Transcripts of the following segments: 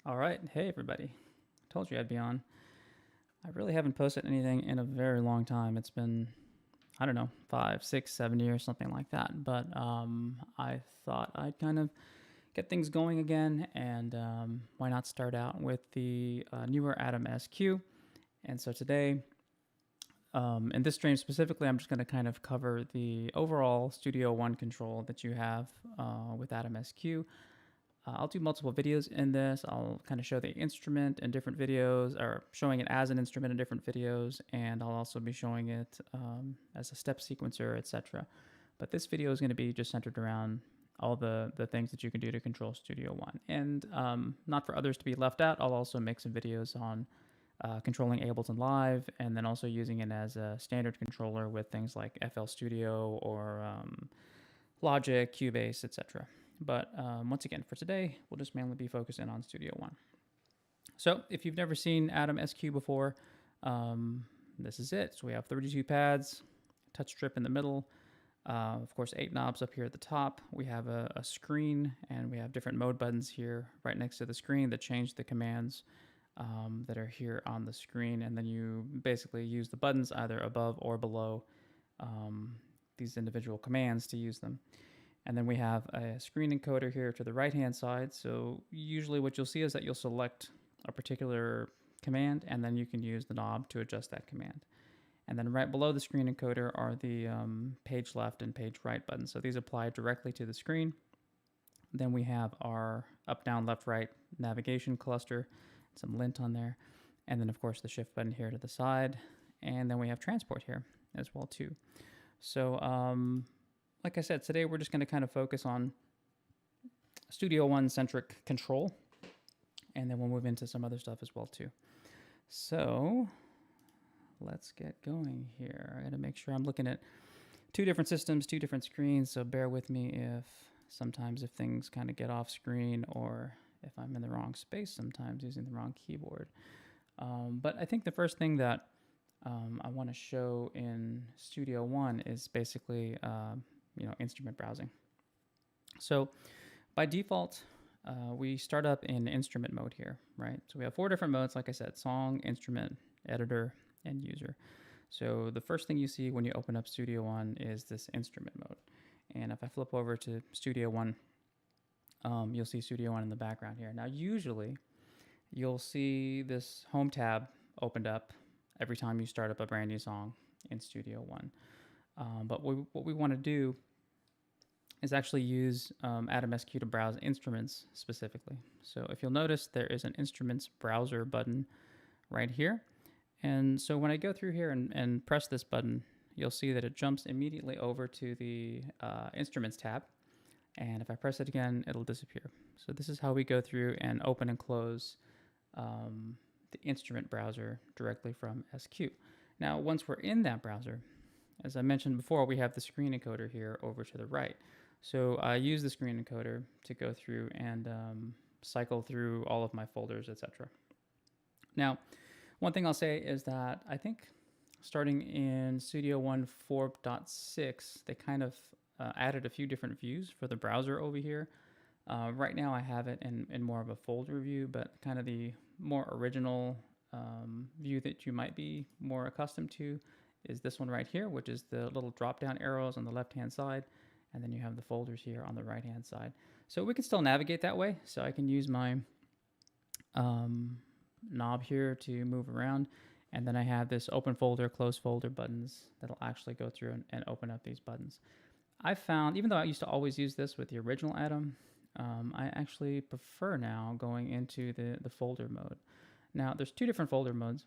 All right. Hey, everybody. Told you I'd be on. I really haven't posted anything in a very long time. It's been, I don't know, 5, 6, 7 years, something like that. But I thought I'd kind of get things going again, and why not start out with the newer Atom SQ. And so today, in this stream specifically, I'm just going to kind of cover the overall Studio One control that you have with Atom SQ. I'll do multiple videos in this. I'll kind of show the instrument in different videos, or showing it as an instrument in different videos, and I'll also be showing it as a step sequencer, etc. But this video is going to be just centered around all the things that you can do to control Studio One. And not for others to be left out, I'll also make some videos on controlling Ableton Live, and then also using it as a standard controller with things like FL Studio or Logic, Cubase, etc. But once again, for today, we'll just mainly be focusing on Studio One. So if you've never seen Atom SQ before, this is it. So we have 32 pads, touch strip in the middle, of course 8 knobs up here at the top. We have a screen, and we have different mode buttons here right next to the screen that change the commands that are here on the screen. And then you basically use the buttons either above or below these individual commands to use them. And then we have a screen encoder here to the right-hand side. So usually what you'll see is that you'll select a particular command, and then you can use the knob to adjust that command. And then right below the screen encoder are the page left and page right buttons. So these apply directly to the screen. Then we have our up, down, left, right navigation cluster, some lint on there. And then of course the shift button here to the side. And then we have transport here as well too. So like I said, today we're just going to kind of focus on Studio One centric control, and then we'll move into some other stuff as well too. So let's get going here. I got to make sure I'm looking at 2 different systems, 2 different screens, so bear with me if sometimes if things kind of get off screen, or if I'm in the wrong space sometimes using the wrong keyboard. But I think the first thing that I want to show in Studio One is basically instrument browsing. So by default, we start up in instrument mode here, right? So we have 4 different modes, like I said: song, instrument, editor, and user. So the first thing you see when you open up Studio One is this instrument mode. And if I flip over to Studio One, you'll see Studio One in the background here. Now, usually you'll see this home tab opened up every time you start up a brand new song in Studio One. But what we want to do is actually use Atom SQ to browse instruments specifically. So if you'll notice, there is an instruments browser button right here. And so when I go through here and press this button, you'll see that it jumps immediately over to the instruments tab. And if I press it again, it'll disappear. So this is how we go through and open and close the instrument browser directly from SQ. Now, once we're in that browser, as I mentioned before, we have the screen encoder here over to the right. So I use the screen encoder to go through and cycle through all of my folders, etc. Now, one thing I'll say is that I think starting in Studio One 4.6, they kind of added a few different views for the browser over here. Right now I have it in more of a folder view, but kind of the more original view that you might be more accustomed to is this one right here, which is the little drop-down arrows on the left-hand side, and then you have the folders here on the right-hand side. So we can still navigate that way. So I can use my knob here to move around, and then I have this open folder, close folder buttons that'll actually go through and open up these buttons. I found, even though I used to always use this with the original Atom, I actually prefer now going into the folder mode. Now, there's 2 different folder modes.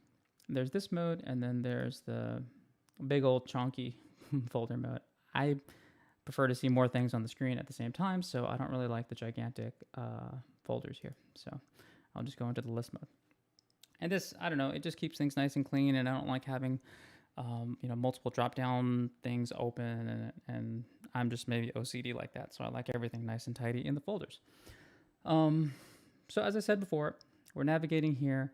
There's this mode, and then there's the big old chunky folder mode. I prefer to see more things on the screen at the same time, so I don't really like the gigantic folders here. So I'll just go into the list mode. And this, I don't know, it just keeps things nice and clean, and I don't like having multiple drop-down things open, and I'm just maybe OCD like that, so I like everything nice and tidy in the folders. So as I said before, we're navigating here.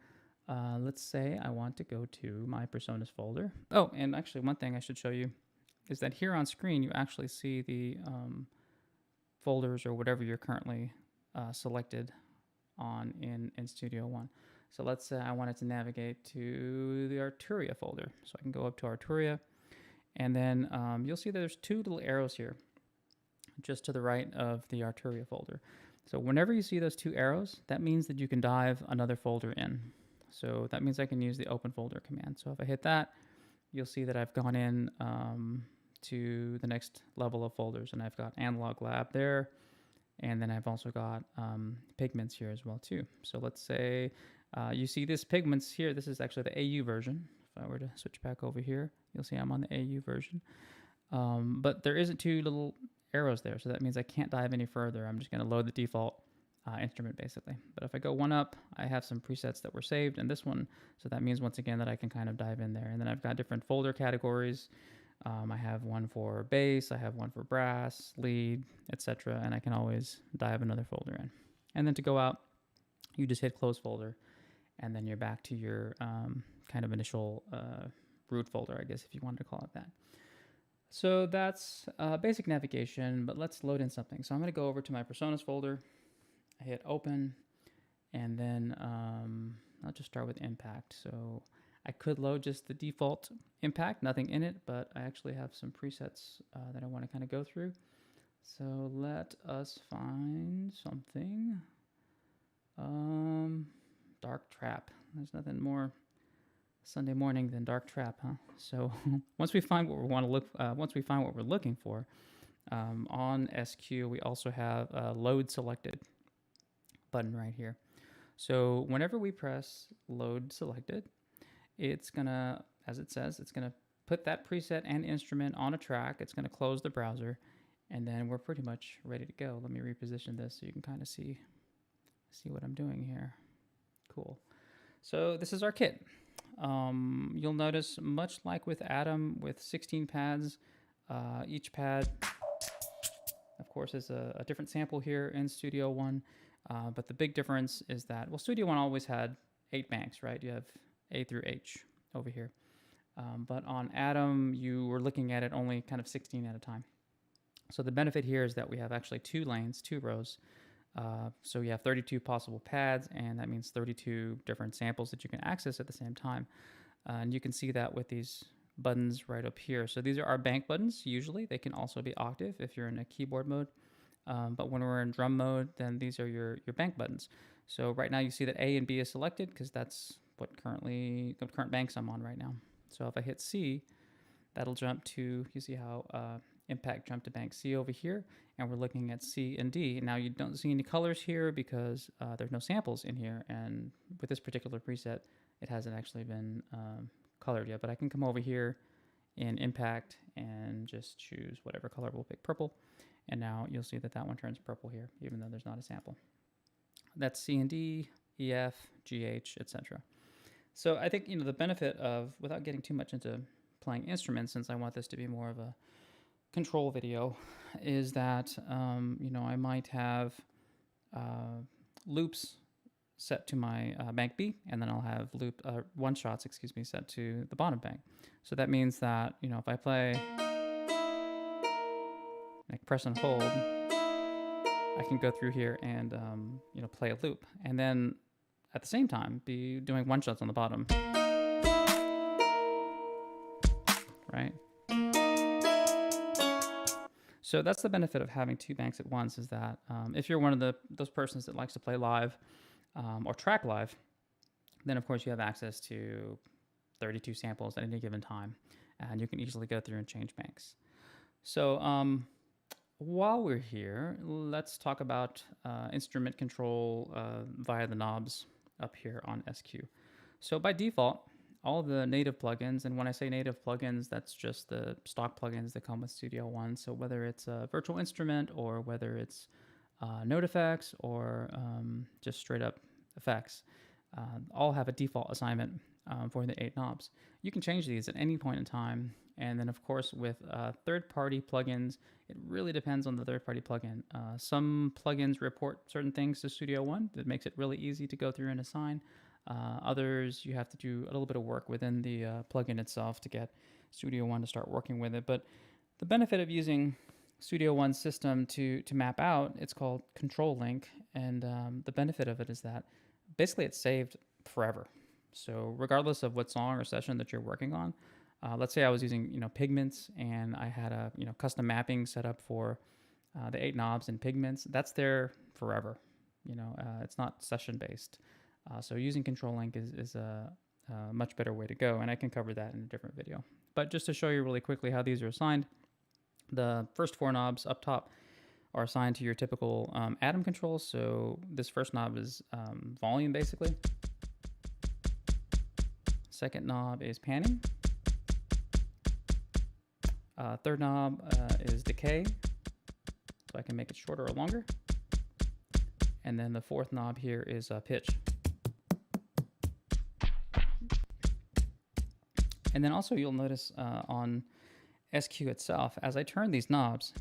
Let's say I want to go to my PreSonus folder. Oh, and actually one thing I should show you is that here on screen you actually see the folders or whatever you're currently selected on in Studio One. So let's say I wanted to navigate to the Arturia folder. So I can go up to Arturia, and then you'll see there's two little arrows here just to the right of the Arturia folder. So whenever you see those two arrows, that means that you can dive another folder in. So that means I can use the open folder command. So if I hit that, you'll see that I've gone in to the next level of folders, and I've got Analog Lab there, and then I've also got Pigments here as well too. So let's say you see this Pigments here. This is actually the AU version. If I were to switch back over here, you'll see I'm on the AU version. But there isn't two little arrows there, so that means I can't dive any further. I'm just going to load the default instrument basically. But if I go one up, I have some presets that were saved in this one, so that means once again that I can kind of dive in there. And then I've got different folder categories. I have one for bass, I have one for brass, lead, etc., and I can always dive another folder in. And then to go out, you just hit close folder, and then you're back to your kind of initial root folder, I guess, if you wanted to call it that. So that's basic navigation, but let's load in something. So I'm going to go over to my PreSonus folder, I hit open, and then I'll just start with Impact. So I could load just the default Impact, nothing in it, but I actually have some presets that I want to kind of go through. So let us find something. Dark Trap. There's nothing more Sunday morning than Dark Trap, huh? So once we find what we want to look, once we find what we're looking for, on SQ we also have a Load Selected button right here. So whenever we press Load Selected, it's gonna, as it says, it's gonna put that preset and instrument on a track. It's gonna close the browser, and then we're pretty much ready to go. Let me reposition this so you can kind of see what I'm doing here. Cool. So this is our kit. You'll notice, much like with Atom, with 16 pads, each pad, of course, is a different sample here in Studio One. But the big difference is that, well, Studio One always had 8 banks, right? You have A through H over here. But on Atom, you were looking at it only kind of 16 at a time. So the benefit here is that we have actually 2 lanes, 2 rows. So you have 32 possible pads, and that means 32 different samples that you can access at the same time. And you can see that with these buttons right up here. So these are our bank buttons. Usually they can also be octave if you're in a keyboard mode. But when we're in drum mode, then these are your bank buttons. So right now you see that A and B is selected because that's what the current banks I'm on right now. So if I hit C, that'll jump to, you see how Impact jumped to bank C over here, and we're looking at C and D. Now you don't see any colors here because there's no samples in here, and with this particular preset, it hasn't actually been colored yet. But I can come over here in Impact and just choose whatever color. We'll pick purple, and now you'll see that that one turns purple here, even though there's not a sample. That's C and D, E, F, G, H, etc. So I think, the benefit of, without getting too much into playing instruments, since I want this to be more of a control video, is that I might have loops set to my bank B, and then I'll have one shots set to the bottom bank. So that means that if I play, like, press and hold, I can go through here and play a loop, and then at the same time be doing one shots on the bottom, right? So that's the benefit of having 2 banks at once, is that if you're one of those persons that likes to play live or track live, then of course you have access to 32 samples at any given time, and you can easily go through and change banks. So while we're here, let's talk about instrument control via the knobs up here on SQ. So by default, all the native plugins, and when I say native plugins, that's just the stock plugins that come with Studio One. So whether it's a virtual instrument or whether it's note effects or just straight up effects, all have a default assignment for the 8 knobs. You can change these at any point in time. And then of course with third-party plugins, it really depends on the third-party plugin. Some plugins report certain things to Studio One that makes it really easy to go through and assign. Others, you have to do a little bit of work within the plugin itself to get Studio One to start working with it. But the benefit of using Studio One system to map out, it's called Control Link, and the benefit of it is that basically it's saved forever. So regardless of what song or session that you're working on, let's say I was using pigments and I had a custom mapping set up for the 8 knobs and pigments. That's there forever. It's not session based. So using Control Link is a much better way to go, and I can cover that in a different video. But just to show you really quickly how these are assigned, the first 4 knobs up top are assigned to your typical Atom controls. So this first knob is volume, basically. Second knob is panning. Third knob is decay, so I can make it shorter or longer. And then the fourth knob here is pitch. And then also you'll notice on SQ itself, as I turn these knobs,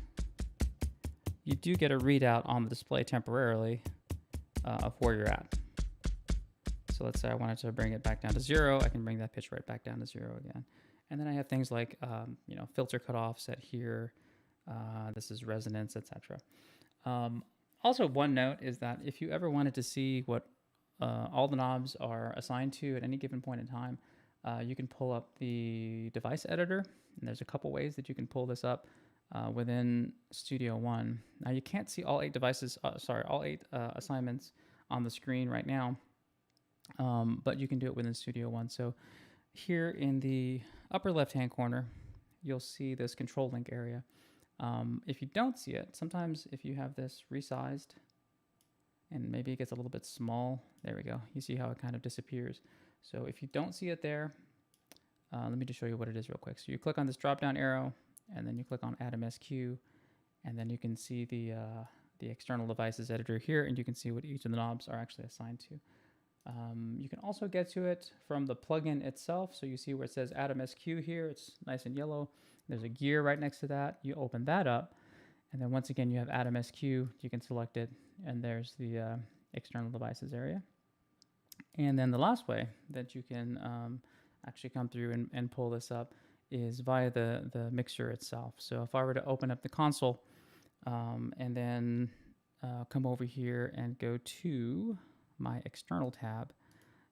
you do get a readout on the display temporarily of where you're at. So let's say I wanted to bring it back down to 0, I can bring that pitch right back down to 0 again. And then I have things like filter cutoff set here. This is resonance, etc. Also, one note is that if you ever wanted to see what all the knobs are assigned to at any given point in time, you can pull up the device editor, and there's a couple ways that you can pull this up within Studio One. Now you can't see all 8 devices, all 8 assignments on the screen right now, but you can do it within Studio One. So here in the upper left-hand corner, you'll see this Control Link area. If you don't see it, sometimes if you have this resized and maybe it gets a little bit small, there we go. You see how it kind of disappears. So if you don't see it there, let me just show you what it is real quick. So you click on this drop-down arrow, and then you click on Atom SQ, and then you can see the external devices editor here, and you can see what each of the knobs are actually assigned to. You can also get to it from the plugin itself. So you see where it says Atom SQ here, it's nice and yellow. There's a gear right next to that. You open that up, and then once again, you have Atom SQ. You can select it, and there's the external devices area. And then the last way that you can actually come through and pull this up is via the mixer itself. So if I were to open up the console and then come over here and go to my external tab,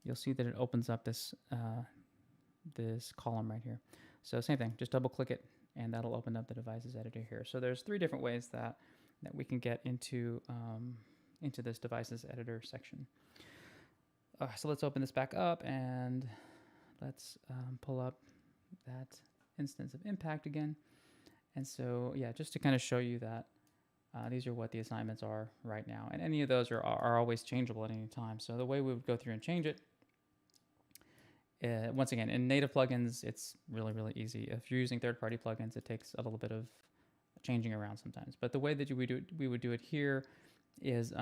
you'll see that it opens up this this column right here. So same thing, just double click it and that'll open up the devices editor here. So there's 3 different ways that we can get into this devices editor section. So let's open this back up and let's pull up that instance of Impact again. And so yeah, just to kind of show you that these are what the assignments are right now, and any of those are always changeable at any time. So the way we would go through and change it, once again, in native plugins, it's really easy. If you're using third-party plugins, it takes a little bit of changing around sometimes. But the way that we would do it here is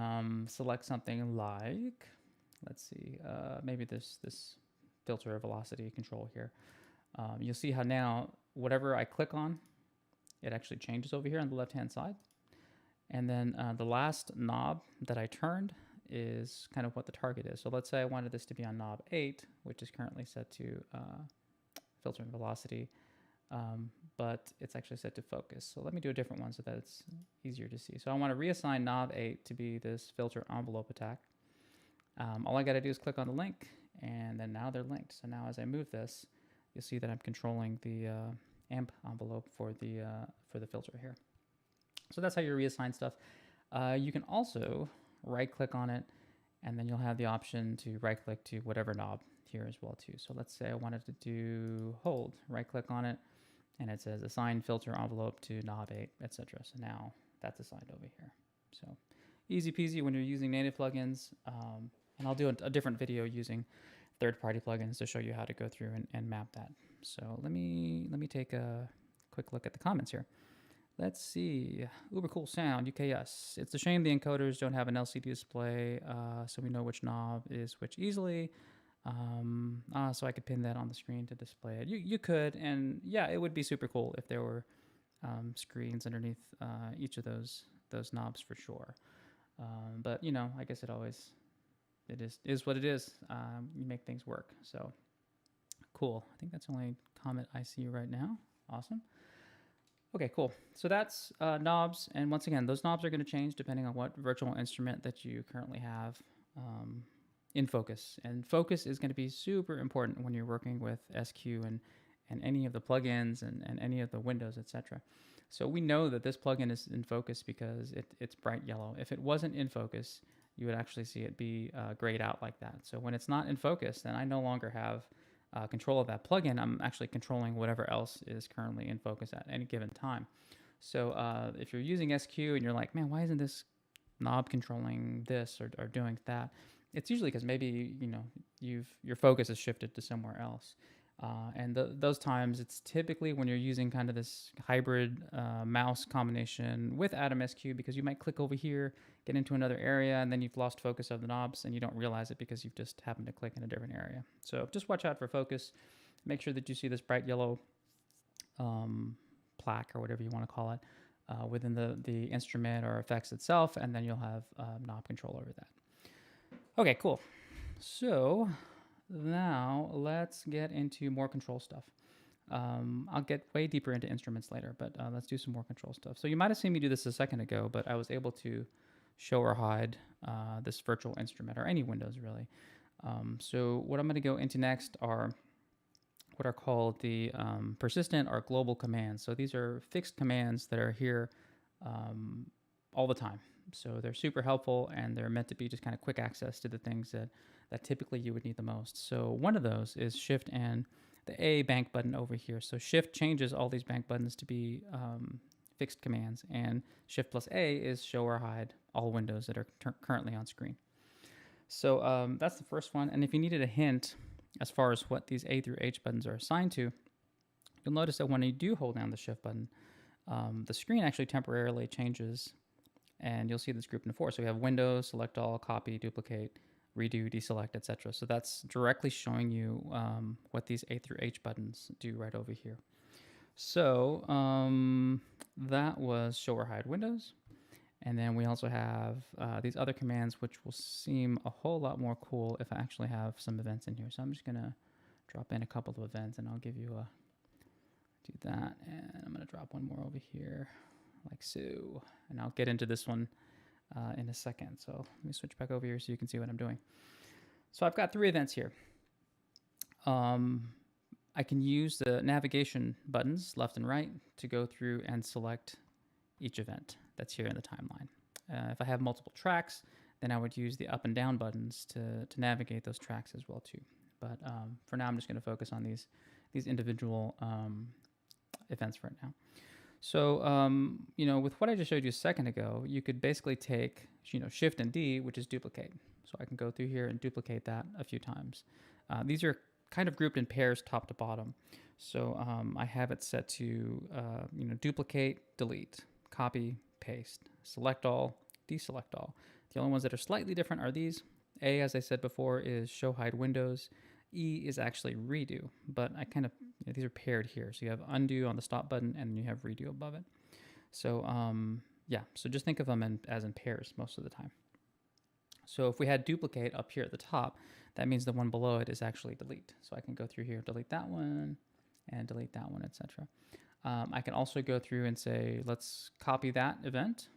select something like, let's see, maybe this filter velocity control here. You'll see how now whatever I click on, it actually changes over here on the left-hand side. And then the last knob that I turned is kind of what the target is. So let's say I wanted this to be on knob 8, which is currently set to filter and velocity, but it's actually set to focus. So let me do a different one so that it's easier to see. So I want to reassign knob 8 to be this filter envelope attack. All I got to do is click on the link, and then now they're linked. So now as I move this, you'll see that I'm controlling the amp envelope for the filter here. So that's how you reassign stuff. You can also right-click on it, and then you'll have the option to right-click to whatever knob here as well too. So let's say I wanted to do hold, right-click on it, and it says assign filter envelope to knob 8, etc. So now that's assigned over here. So easy peasy when you're using native plugins. And I'll do a different video using third-party plugins to show you how to go through and map that. So let me take a quick look at the comments here. Let's see. Uber cool sound, UKS. It's a shame the encoders don't have an LCD display, so we know which knob is which easily. So I could pin that on the screen to display it. You could, and yeah, it would be super cool if there were screens underneath each of those knobs for sure. But I guess it is what it is. You make things work. So cool. I think that's the only comment I see right now. Awesome. Okay, cool. So that's knobs, and once again, those knobs are going to change depending on what virtual instrument that you currently have um, in focus. And focus is going to be super important when you're working with SQ and any of the plugins and any of the windows, etc. So we know that this plugin is in focus because it's bright yellow. If it wasn't in focus, you would actually see it be grayed out like that. So when it's not in focus, then I no longer have control of that plugin. I'm actually controlling whatever else is currently in focus at any given time. So if you're using SQ and you're like, man, why isn't this knob controlling this or doing that? It's usually because maybe your focus is shifted to somewhere else. And those times, it's typically when you're using kind of this hybrid mouse combination with Atom SQ, because you might click over here, get into another area, and then you've lost focus of the knobs, and you don't realize it because you've just happened to click in a different area. So just watch out for focus. Make sure that you see this bright yellow plaque or whatever you want to call it within the instrument or effects itself, and then you'll have knob control over that. Okay, cool. So now let's get into more control stuff. I'll get way deeper into instruments later, but let's do some more control stuff. So you might have seen me do this a second ago, but I was able to show or hide this virtual instrument or any windows really. So what I'm going to go into next are what are called the persistent or global commands. So these are fixed commands that are here all the time. So they're super helpful, and they're meant to be just kind of quick access to the things that typically you would need the most. So one of those is Shift and the A bank button over here. So Shift changes all these bank buttons to be fixed commands, and Shift plus A is show or hide all windows that are currently on screen. So that's the first one. And if you needed a hint as far as what these A through H buttons are assigned to, you'll notice that when you do hold down the Shift button, the screen actually temporarily changes, and you'll see this grouped in 4. So we have Windows, Select All, Copy, Duplicate, Redo, Deselect, etc. So that's directly showing you what these A through H buttons do right over here. So that was show or hide windows. And then we also have these other commands, which will seem a whole lot more cool if I actually have some events in here. So I'm just going to drop in a couple of events, and I'll give you a do that. And I'm going to drop one more over here like so. And I'll get into this one in a second. So let me switch back over here so you can see what I'm doing. So I've got 3 events here. I can use the navigation buttons left and right to go through and select each event that's here in the timeline. If I have multiple tracks, then I would use the up and down buttons to navigate those tracks as well too. But for now, I'm just going to focus on these individual events right now. So, with what I just showed you a second ago, you could basically take, Shift and D, which is duplicate. So I can go through here and duplicate that a few times. These are kind of grouped in pairs top to bottom. So I have it set to, duplicate, delete, copy, paste, select all, deselect all. The only ones that are slightly different are these. A, as I said before, is show hide windows. E is actually redo, but I kind of, these are paired here. So you have undo on the stop button, and you have redo above it. So so just think of them as in pairs most of the time. So if we had duplicate up here at the top, that means the one below it is actually delete. So I can go through here, delete that one, and delete that one, etc. I can also go through and say, let's copy that event.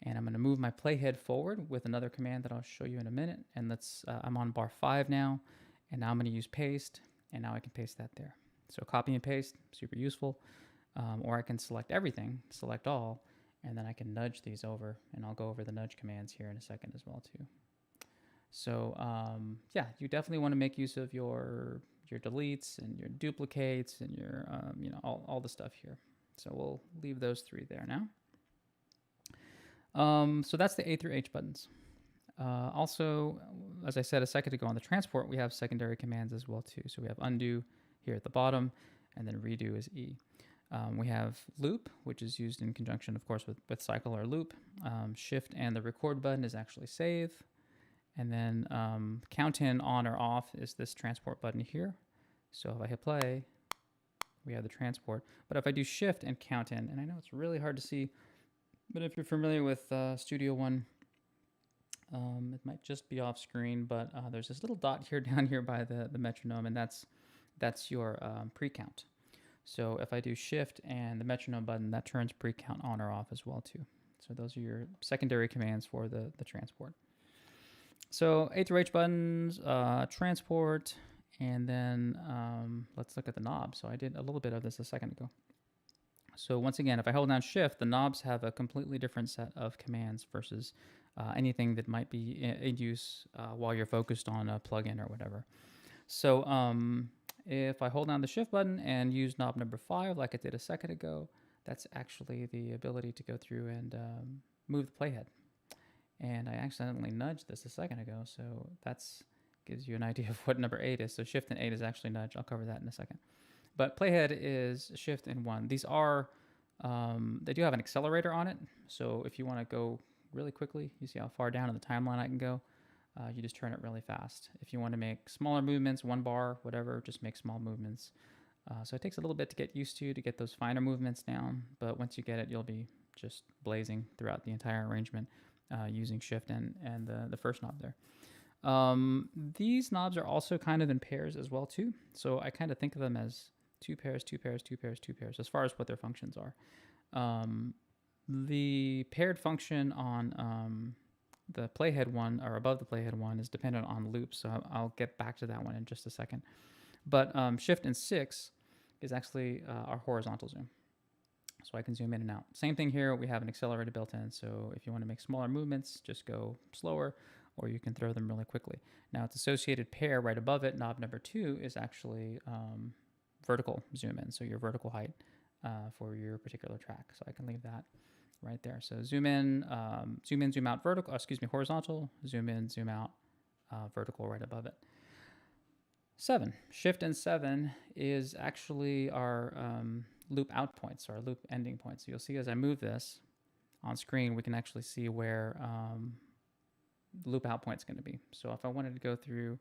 And I'm going to move my playhead forward with another command that I'll show you in a minute. And I'm on bar 5 now. And now I'm going to use paste, and now I can paste that there. So copy and paste, super useful. Or I can select everything, select all, and then I can nudge these over, and I'll go over the nudge commands here in a second as well too. So you definitely want to make use of your deletes and your duplicates and your all the stuff here. So we'll leave those 3 there now. So that's the A through H buttons. Also, as I said a second ago on the transport, we have secondary commands as well too. So we have undo here at the bottom, and then redo is E. We have loop, which is used in conjunction, of course, with cycle or loop. Shift and the record button is actually save. And then count in on or off is this transport button here. So if I hit play, we have the transport. But if I do shift and count in, and I know it's really hard to see, but if you're familiar with Studio One, it might just be off screen, but there's this little dot here down here by the metronome, and that's your pre-count. So if I do shift and the metronome button, that turns pre-count on or off as well too. So those are your secondary commands for the transport. So A through H buttons, transport, and then let's look at the knobs. So I did a little bit of this a second ago. So once again, if I hold down shift, the knobs have a completely different set of commands versus anything that might be in use while you're focused on a plugin or whatever. So if I hold down the shift button and use knob number 5 like I did a second ago, that's actually the ability to go through and move the playhead. And I accidentally nudged this a second ago, so that's gives you an idea of what number 8 is. So shift and 8 is actually nudge. I'll cover that in a second. But playhead is shift and 1. These are, they do have an accelerator on it. So if you want to go really quickly, you see how far down in the timeline I can go. You just turn it really fast. If you want to make smaller movements, 1 bar, whatever, just make small movements. So it takes a little bit to get used to get those finer movements down. But once you get it, you'll be just blazing throughout the entire arrangement using shift and the first knob there. These knobs are also kind of in pairs as well too. So I kind of think of them as 2 pairs, 2 pairs, 2 pairs, 2 pairs, as far as what their functions are. The paired function on the playhead one, or above the playhead one, is dependent on loops. So I'll get back to that one in just a second. But shift and 6 is actually our horizontal zoom. So I can zoom in and out. Same thing here, we have an accelerator built in. So if you want to make smaller movements, just go slower, or you can throw them really quickly. Now its associated pair right above it, knob number 2, is actually vertical zoom in. So your vertical height for your particular track. So I can leave that right there. So zoom in, zoom out, vertical, horizontal, zoom in, zoom out, vertical right above it. 7, shift and 7 is actually our loop out points, or loop ending points. So you'll see as I move this on screen, we can actually see where the loop out point is going to be. So if I wanted to go through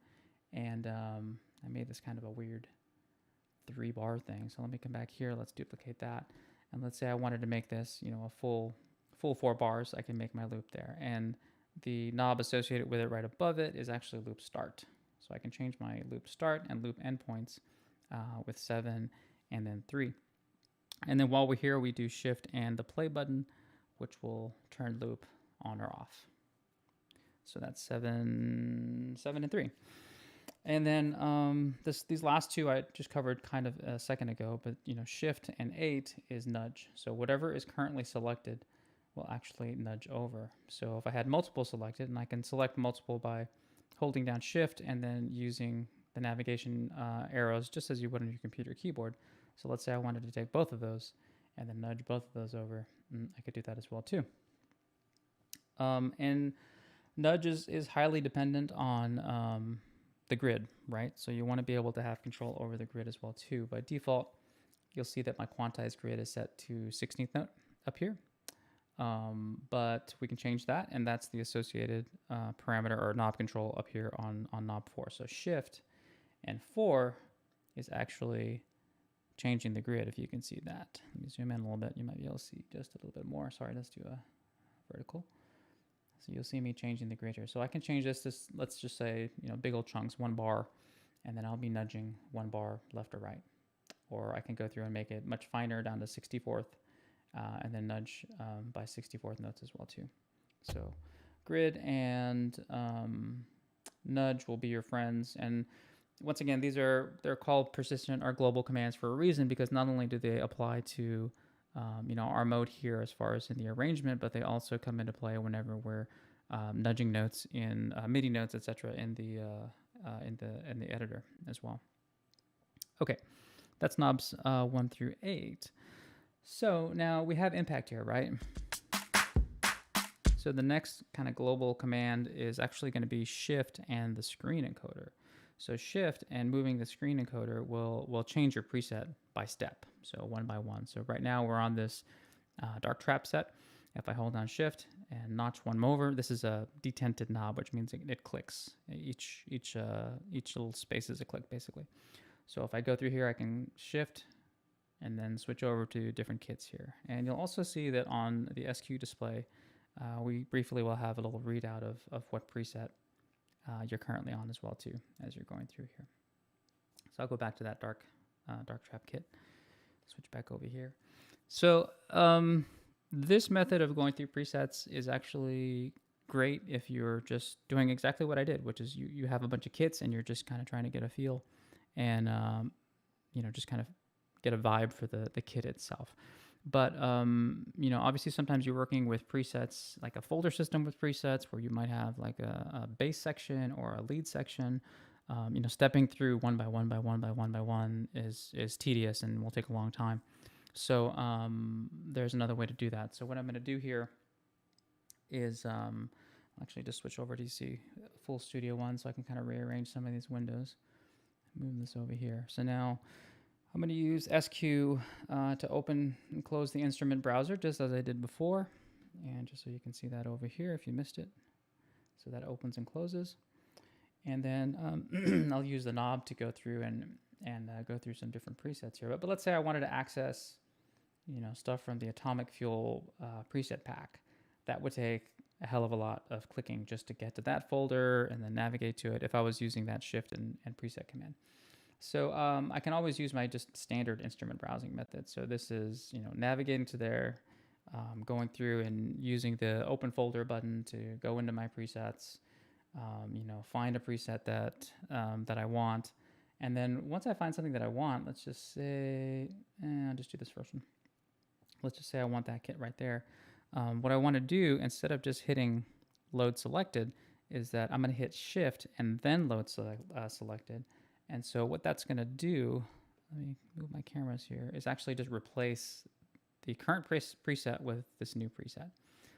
and I made this kind of a weird 3-bar thing. So let me come back here. Let's duplicate that. And let's say I wanted to make this, you know, a full 4 bars. I can make my loop there. And the knob associated with it right above it is actually loop start. So I can change my loop start and loop endpoints with 7 and then 3. And then while we're here, we do shift and the play button, which will turn loop on or off. So that's 7 and 3. And then these last two I just covered kind of a second ago, but you know, shift and 8 is nudge. So whatever is currently selected will actually nudge over. So if I had multiple selected, and I can select multiple by holding down shift and then using the navigation arrows just as you would on your computer keyboard. So let's say I wanted to take both of those and then nudge both of those over. I could do that as well too. And nudge is highly dependent on the grid, right? So you want to be able to have control over the grid as well too. By default, you'll see that my quantized grid is set to 16th note up here. But we can change that, and that's the associated parameter or knob control up here on knob 4. So shift and 4 is actually changing the grid, if you can see that. Let me zoom in a little bit. You might be able to see just a little bit more. Sorry, let's do a vertical. So you'll see me changing the grid here. So I can change this to, let's just say, you know, big old chunks, 1 bar, and then I'll be nudging 1 bar left or right. Or I can go through and make it much finer down to 64th, and then nudge by 64th notes as well too. So grid and nudge will be your friends. And once again, they're called persistent or global commands for a reason, because not only do they apply to you know, our mode here as far as in the arrangement, but they also come into play whenever we're nudging notes in MIDI notes, etc., in the editor as well. Okay, that's knobs 1 through 8. So now we have impact here, right? So the next kind of global command is actually going to be shift and the screen encoder. So shift and moving the screen encoder will change your preset by step, so 1 by 1. So right now we're on this dark trap set. If I hold down shift and notch 1 over, this is a detented knob, which means it clicks. Each little space is a click basically. So if I go through here, I can shift and then switch over to different kits here. And you'll also see that on the SQ display, we briefly will have a little readout of what preset you're currently on as well too, as you're going through here. So I'll go back to that dark trap kit. switch back over here. So this method of going through presets is actually great if you're just doing exactly what I did, which is you have a bunch of kits and you're just kind of trying to get a feel and, just kind of get a vibe for the kit itself. But, obviously sometimes you're working with presets, like a folder system with presets where you might have like a bass section or a lead section. Stepping through one by one by one by one by one is tedious and will take a long time. So there's another way to do that. So what I'm going to do here is actually just switch over to see full Studio One so I can kind of rearrange some of these windows. Move this over here. So now I'm going to use SQ to open and close the instrument browser just as I did before. And just so you can see that over here if you missed it. So that opens and closes. And then I'll use the knob to go through and go through some different presets here. But let's say I wanted to access stuff from the Atomic Fuel preset pack. That would take a hell of a lot of clicking just to get to that folder and then navigate to it if I was using that shift and preset command. So I can always use my just standard instrument browsing method. So this is navigating to there, going through and using the open folder button to go into my presets, find a preset that I want. And then once I find something that I want, let's just say, I'll just do this first one. Let's just say I want that kit right there. What I want to do, instead of just hitting load selected, is that I'm going to hit shift and then load selected. And so what that's going to do, let me move my cameras here, is actually just replace the current preset with this new preset.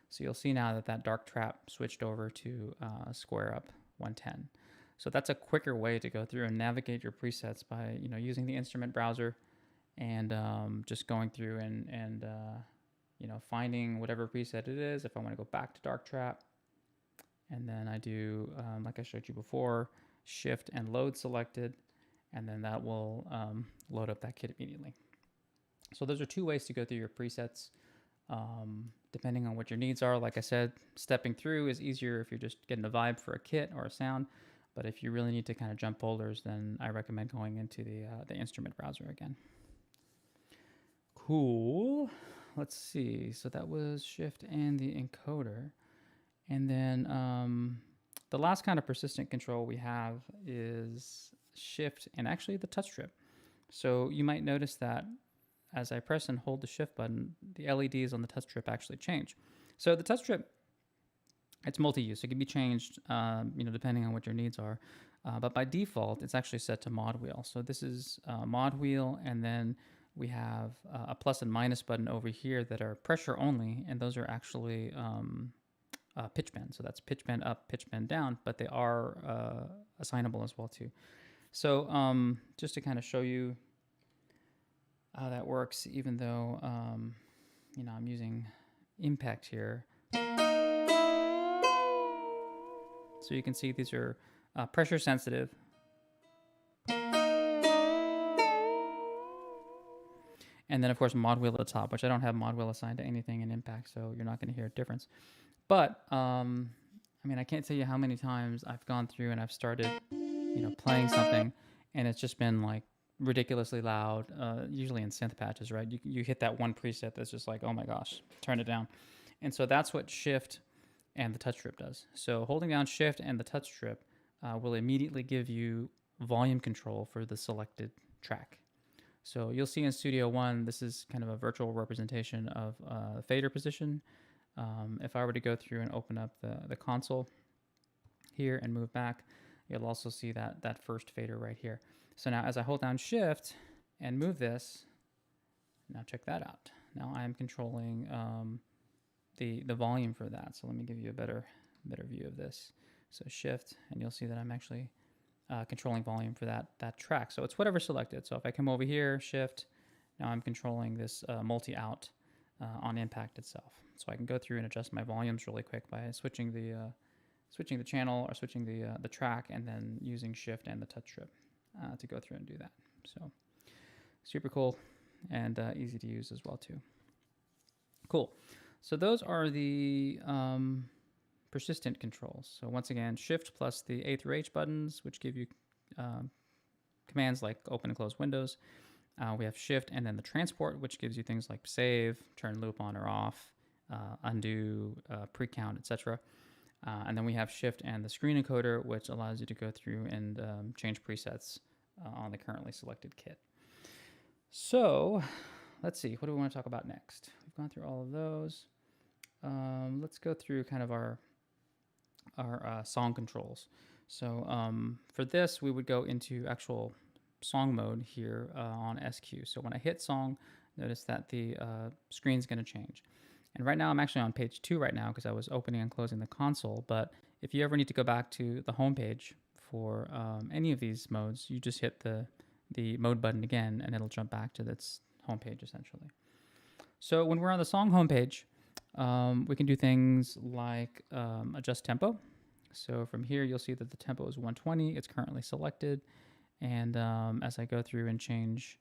So you'll see now that dark trap switched over to square up 110. So that's a quicker way to go through and navigate your presets by using the instrument browser and just going through and finding whatever preset it is. If I want to go back to dark trap, and then I do like I showed you before, shift and load selected, and then that will load up that kit immediately. So those are two ways to go through your presets. Depending on what your needs are, like I said, stepping through is easier if you're just getting a vibe for a kit or a sound. But if you really need to kind of jump folders, then I recommend going into the instrument browser again. Cool. Let's see. So that was shift and the encoder. And then the last kind of persistent control we have is shift and actually the touch strip. So you might notice that as I press and hold the shift button, the LEDs on the touch strip actually change. So the touch strip, it's multi-use. It can be changed, depending on what your needs are. But by default, it's actually set to mod wheel. So this is mod wheel, and then we have a plus and minus button over here that are pressure only, and those are actually pitch bend. So that's pitch bend up, pitch bend down, but they are assignable as well too. So just to kind of show you how that works, even though I'm using impact here. So you can see these are pressure sensitive. And then of course mod wheel at the top, which I don't have mod wheel assigned to anything in impact, so you're not going to hear a difference. But I can't tell you how many times I've gone through and I've started playing something and it's just been like ridiculously loud, usually in synth patches, right? You hit that one preset that's just like, oh my gosh, turn it down. And so that's what shift and the touch strip does. So holding down shift and the touch strip will immediately give you volume control for the selected track. So you'll see in Studio One, this is kind of a virtual representation of fader position. If I were to go through and open up the console here and move back, you'll also see that first fader right here. So now as I hold down shift and move this, now check that out. Now I'm controlling the volume for that. So let me give you a better view of this. So shift, and you'll see that I'm actually controlling volume for that track. So it's whatever selected. So if I come over here, shift, now I'm controlling this multi-out on impact itself. So I can go through and adjust my volumes really quick by switching the channel or switching the track, and then using shift and the touch strip to go through and do that. So super cool and easy to use as well too. Cool. So those are the persistent controls. So once again, shift plus the A through H buttons, which give you commands like open and close windows. We have shift and then the transport, which gives you things like save, turn loop on or off, undo, pre-count, etc. And then we have shift and the screen encoder, which allows you to go through and change presets on the currently selected kit. So let's see, what do we want to talk about next? We've gone through all of those. Let's go through kind of our song controls. So for this, we would go into actual song mode here on SQ. So when I hit song, notice that the screen's going to change. And right now I'm actually on page 2 right now because I was opening and closing the console. But if you ever need to go back to the home page for any of these modes, you just hit the mode button again and it'll jump back to its home page essentially. So when we're on the song homepage, we can do things like adjust tempo. So from here, you'll see that the tempo is 120. It's currently selected. And as I go through and change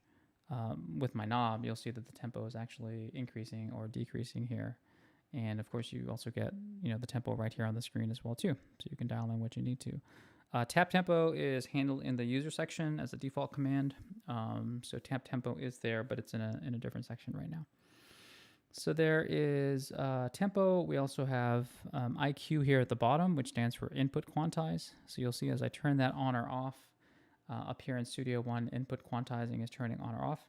with my knob, you'll see that the tempo is actually increasing or decreasing here. And of course, you also get the tempo right here on the screen as well too. So you can dial in what you need to. Tap tempo is handled in the user section as a default command. So tap tempo is there, but it's in a different section right now. So there is tempo. We also have IQ here at the bottom, which stands for input quantize. So you'll see as I turn that on or off, up here in Studio One, input quantizing is turning on or off.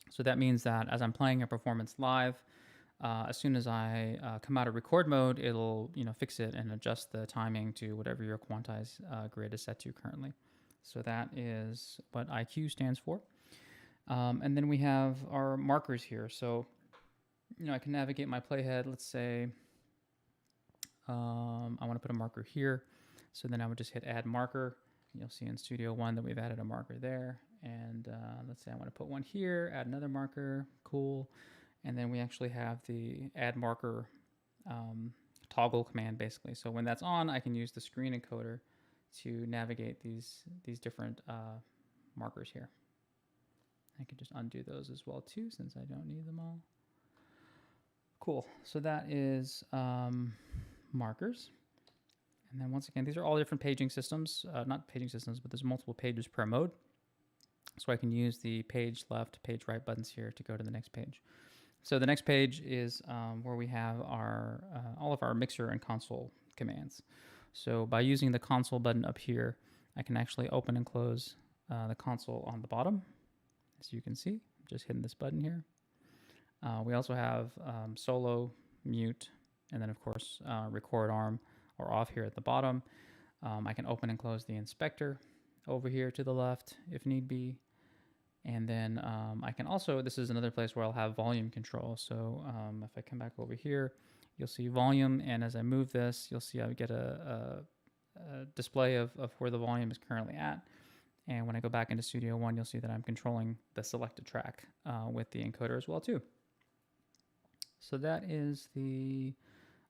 So that means that as I'm playing a performance live, as soon as I come out of record mode, it'll fix it and adjust the timing to whatever your quantize grid is set to currently. So that is what IQ stands for. And then we have our markers here. So I can navigate my playhead. Let's say I want to put a marker here. So then I would just hit add marker. You'll see in Studio One that we've added a marker there. And let's say I want to put one here, add another marker. Cool. And then we actually have the add marker toggle command basically. So when that's on, I can use the screen encoder to navigate these different markers here. I can just undo those as well too, since I don't need them all. Cool. So that is markers. And then once again, these are all different paging systems, not paging systems, but there's multiple pages per mode. So I can use the page left, page right buttons here to go to the next page. So the next page is where we have our all of our mixer and console commands. So by using the console button up here, I can actually open and close the console on the bottom. As you can see, I'm just hitting this button here. We also have solo, mute, and then of course record arm or off here at the bottom. I can open and close the inspector over here to the left if need be. And then I can also, this is another place where I'll have volume control. So if I come back over here, you'll see volume. And as I move this, you'll see I get a display of where the volume is currently at. And when I go back into Studio One, you'll see that I'm controlling the selected track with the encoder as well too. So that is the,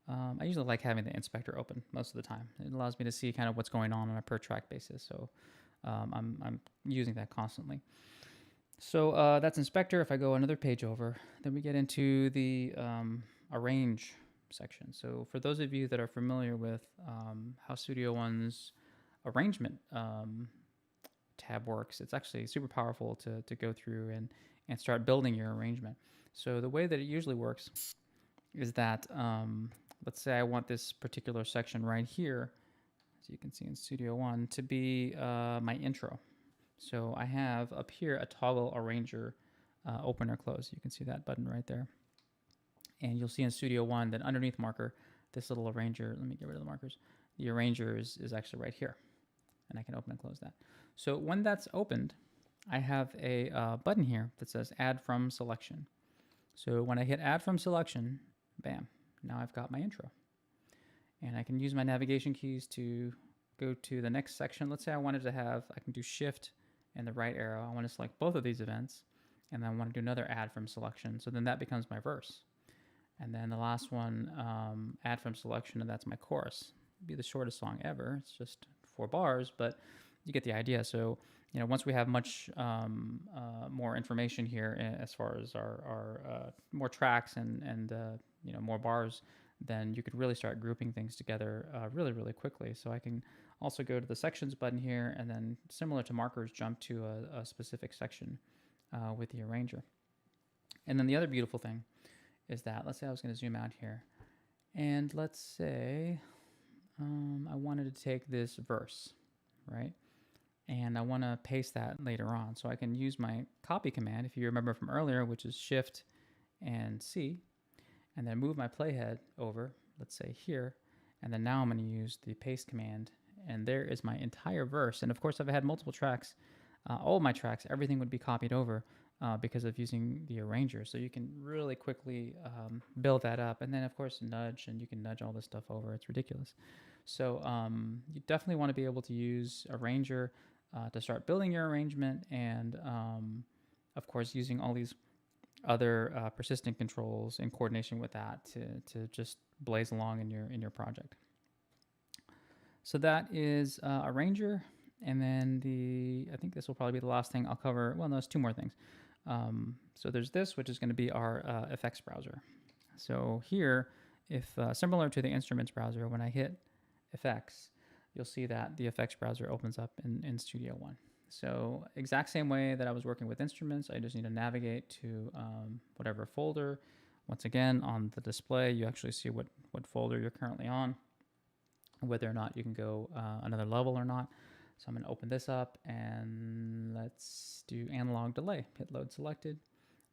I usually like having the inspector open most of the time. It allows me to see kind of what's going on a per track basis. So I'm using that constantly. So that's inspector. If I go another page over, then we get into the arrange section. So for those of you that are familiar with how Studio One's arrangement tab works, it's actually super powerful to go through and start building your arrangement. So the way that it usually works is that, let's say I want this particular section right here, as you can see in Studio One, to be my intro. So I have up here a toggle arranger open or close. You can see that button right there. And you'll see in Studio One that underneath marker, this little arranger, let me get rid of the markers. The arranger is actually right here. And I can open and close that. So when that's opened, I have a button here that says add from selection. So when I hit add from selection, bam, now I've got my intro. And I can use my navigation keys to go to the next section. Let's say I wanted to have, I can do shift and the right arrow. I want to select both of these events, and then I want to do another add from selection. So then that becomes my verse. And then the last one, add from selection, and that's my chorus. It'd be the shortest song ever. It's just 4 bars, but you get the idea. So, once we have much more information here as far as our more tracks and more bars, then you could really start grouping things together really, really quickly. So I can also go to the sections button here, and then similar to markers, jump to a specific section with the arranger. And then the other beautiful thing is that, let's say I was going to zoom out here, and let's say I wanted to take this verse, right? And I want to paste that later on. So I can use my copy command, if you remember from earlier, which is Shift and C, and then move my playhead over, let's say here, and then now I'm going to use the paste command, and there is my entire verse. And of course, if I had multiple tracks, all of my tracks, everything would be copied over because of using the arranger. So you can really quickly build that up, and then of course nudge, and you can nudge all this stuff over. It's ridiculous. So you definitely want to be able to use arranger to start building your arrangement, and of course using all these other persistent controls in coordination with that to just blaze along in your project. So that is arranger. And then I think this will probably be the last thing I'll cover. Well, no, there's two more things. So there's this, which is going to be our effects browser. So here, if similar to the instruments browser, when I hit effects, you'll see that the effects browser opens up in Studio One. So exact same way that I was working with instruments, I just need to navigate to whatever folder. Once again, on the display, you actually see what folder you're currently on, whether or not you can go another level or not. So I'm going to open this up, and let's do analog delay. Hit load selected.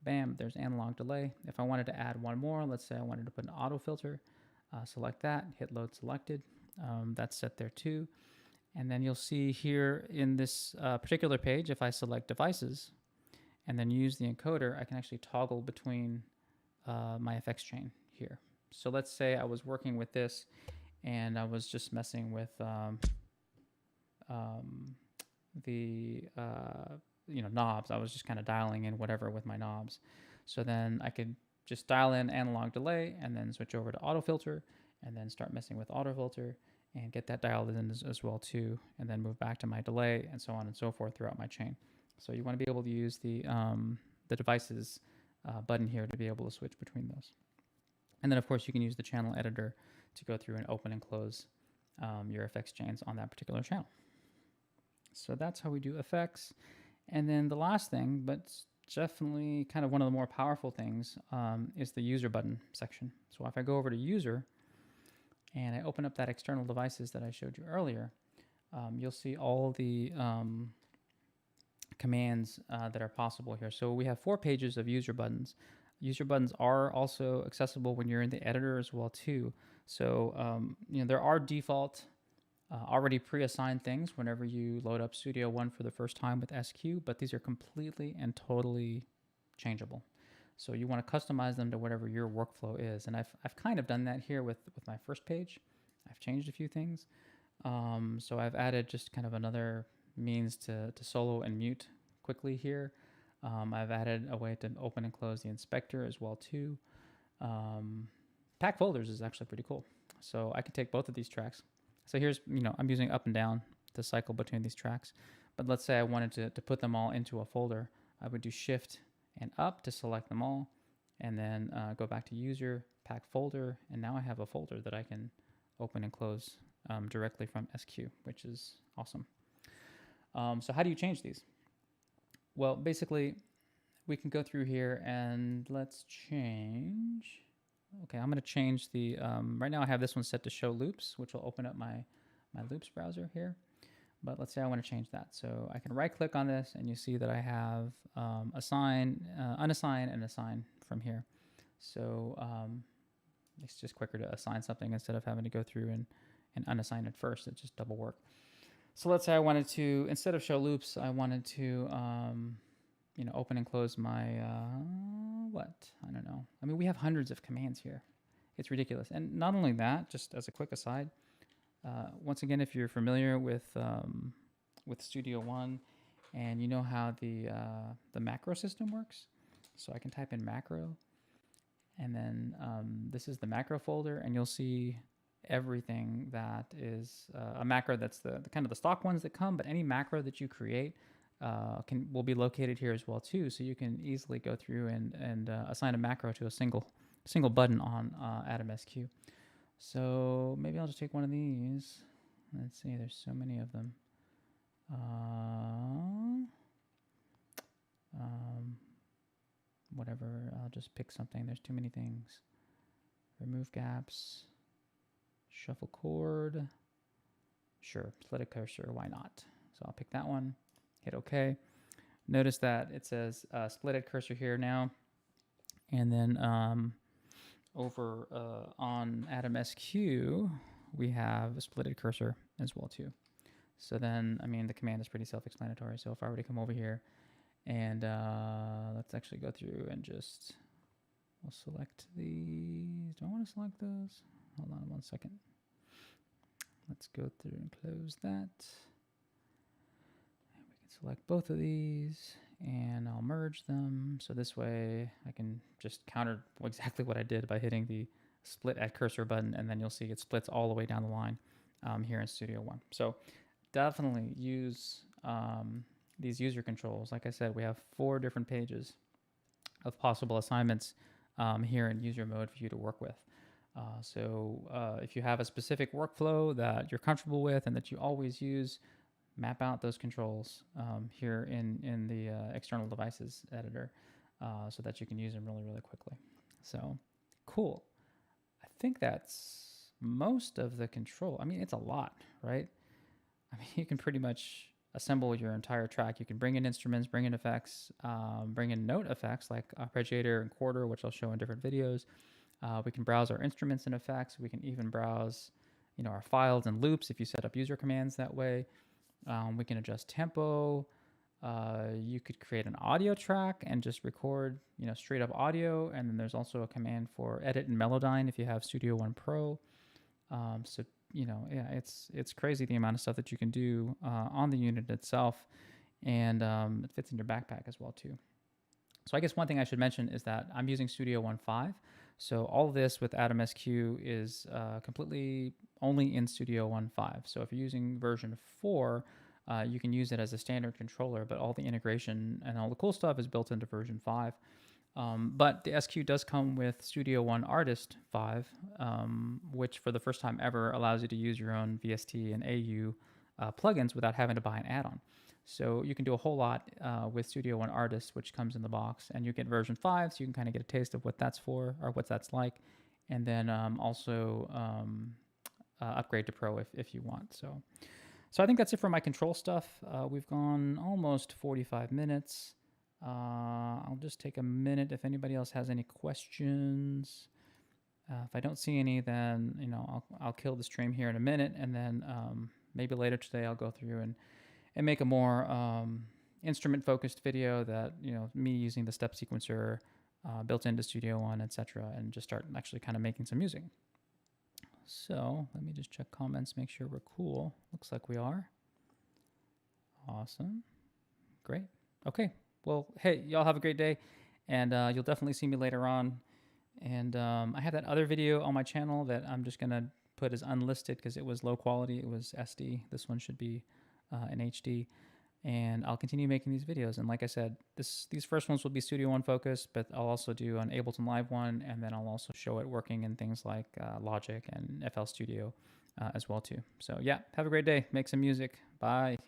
Bam, there's analog delay. If I wanted to add one more, let's say I wanted to put an auto filter, select that, hit load selected. That's set there too. And then you'll see here in this particular page, if I select devices and then use the encoder, I can actually toggle between my effects chain here. So let's say I was working with this and I was just messing with the knobs. I was just kind of dialing in whatever with my knobs. So then I could just dial in analog delay and then switch over to auto filter and then start messing with auto filter and get that dialed in as well too, and then move back to my delay and so on and so forth throughout my chain. So you want to be able to use the devices button here to be able to switch between those. And then of course you can use the channel editor to go through and open and close your effects chains on that particular channel. So that's how we do effects. And then the last thing, but definitely kind of one of the more powerful things, is the user button section. So if I go over to user and I open up that external devices that I showed you earlier, you'll see all the commands that are possible here. So we have 4 pages of user buttons. User buttons are also accessible when you're in the editor as well too. So there are default already pre-assigned things whenever you load up Studio One for the first time with SQ, but these are completely and totally changeable. So you want to customize them to whatever your workflow is. And I've kind of done that here with my first page. I've changed a few things. So I've added just kind of another means to solo and mute quickly here. I've added a way to open and close the inspector as well too. Pack folders is actually pretty cool. So I can take both of these tracks. So here's, I'm using up and down to cycle between these tracks. But let's say I wanted to put them all into a folder. I would do Shift and up to select them all, and then go back to user, pack folder, and now I have a folder that I can open and close directly from SQ, which is awesome. So how do you change these? Well, basically, we can go through here and let's change. Okay, I'm going to change the, right now I have this one set to show loops, which will open up my loops browser here. But let's say I want to change that. So I can right click on this and you see that I have assign, unassign, and assign from here. So it's just quicker to assign something instead of having to go through and unassign it first. It's just double work. So let's say I wanted to, instead of show loops, I wanted to open and close my, I don't know. I mean, we have hundreds of commands here. It's ridiculous. And not only that, just as a quick aside, once again, if you're familiar with Studio One and you know how the macro system works, so I can type in macro, and then this is the macro folder, and you'll see everything that is a macro that's the kind of the stock ones that come, but any macro that you create will be located here as well too, so you can easily go through and assign a macro to a single button on Atom SQ. So maybe I'll just take one of these. Let's see, there's so many of them. whatever. I'll just pick something. There's too many things. Remove gaps. Shuffle chord. Sure, split a cursor. Why not? So I'll pick that one. Hit OK. Notice that it says splitted cursor here now. And then over on Atom SQ, we have a splitted cursor as well too. So then, I mean, the command is pretty self-explanatory. So if I were to come over here and let's actually go through and just, we'll select these. Do I want to select those? Hold on 1 second. Let's go through and close that. And we can select both of these and I'll merge them. So this way I can just counter exactly what I did by hitting the split at cursor button, and then you'll see it splits all the way down the line here in Studio One. So definitely use these user controls. Like I said, we have 4 different pages of possible assignments here in user mode for you to work with. So if you have a specific workflow that you're comfortable with and that you always use, map out those controls here in the external devices editor so that you can use them really, really quickly. So cool. I think that's most of the control. I mean, it's a lot, right? I mean, you can pretty much assemble your entire track. You can bring in instruments, bring in effects, bring in note effects like arpeggiator and quarter, which I'll show in different videos. We can browse our instruments and effects. We can even browse, our files and loops if you set up user commands that way. We can adjust tempo. You could create an audio track and just record, straight up audio. And then there's also a command for edit and Melodyne if you have Studio One Pro. So yeah, it's crazy the amount of stuff that you can do on the unit itself, and it fits in your backpack as well too. So I guess one thing I should mention is that I'm using Studio One 5. So all of this with Atom SQ is completely only in Studio One 5. So if you're using version 4, you can use it as a standard controller, but all the integration and all the cool stuff is built into version 5. But the SQ does come with Studio One Artist 5, which for the first time ever allows you to use your own VST and AU plugins without having to buy an add-on. So you can do a whole lot with Studio One Artist, which comes in the box, and you get version 5, so you can kind of get a taste of what that's for or what that's like, and then also upgrade to Pro if you want. So I think that's it for my control stuff. We've gone almost 45 minutes. I'll just take a minute if anybody else has any questions. If I don't see any, then I'll kill the stream here in a minute, and then maybe later today I'll go through and make a more instrument-focused video that me using the step sequencer built into Studio One, etc., and just start actually kind of making some music. So let me just check comments, make sure we're cool. Looks like we are. Awesome. Great. Okay. Well, hey, y'all have a great day, and you'll definitely see me later on. And I have that other video on my channel that I'm just going to put as unlisted because it was low quality. It was SD. This one should be in HD. And I'll continue making these videos. And like I said, these first ones will be Studio One focused, but I'll also do an Ableton Live one, and then I'll also show it working in things like Logic and FL Studio as well too. So yeah, have a great day. Make some music. Bye.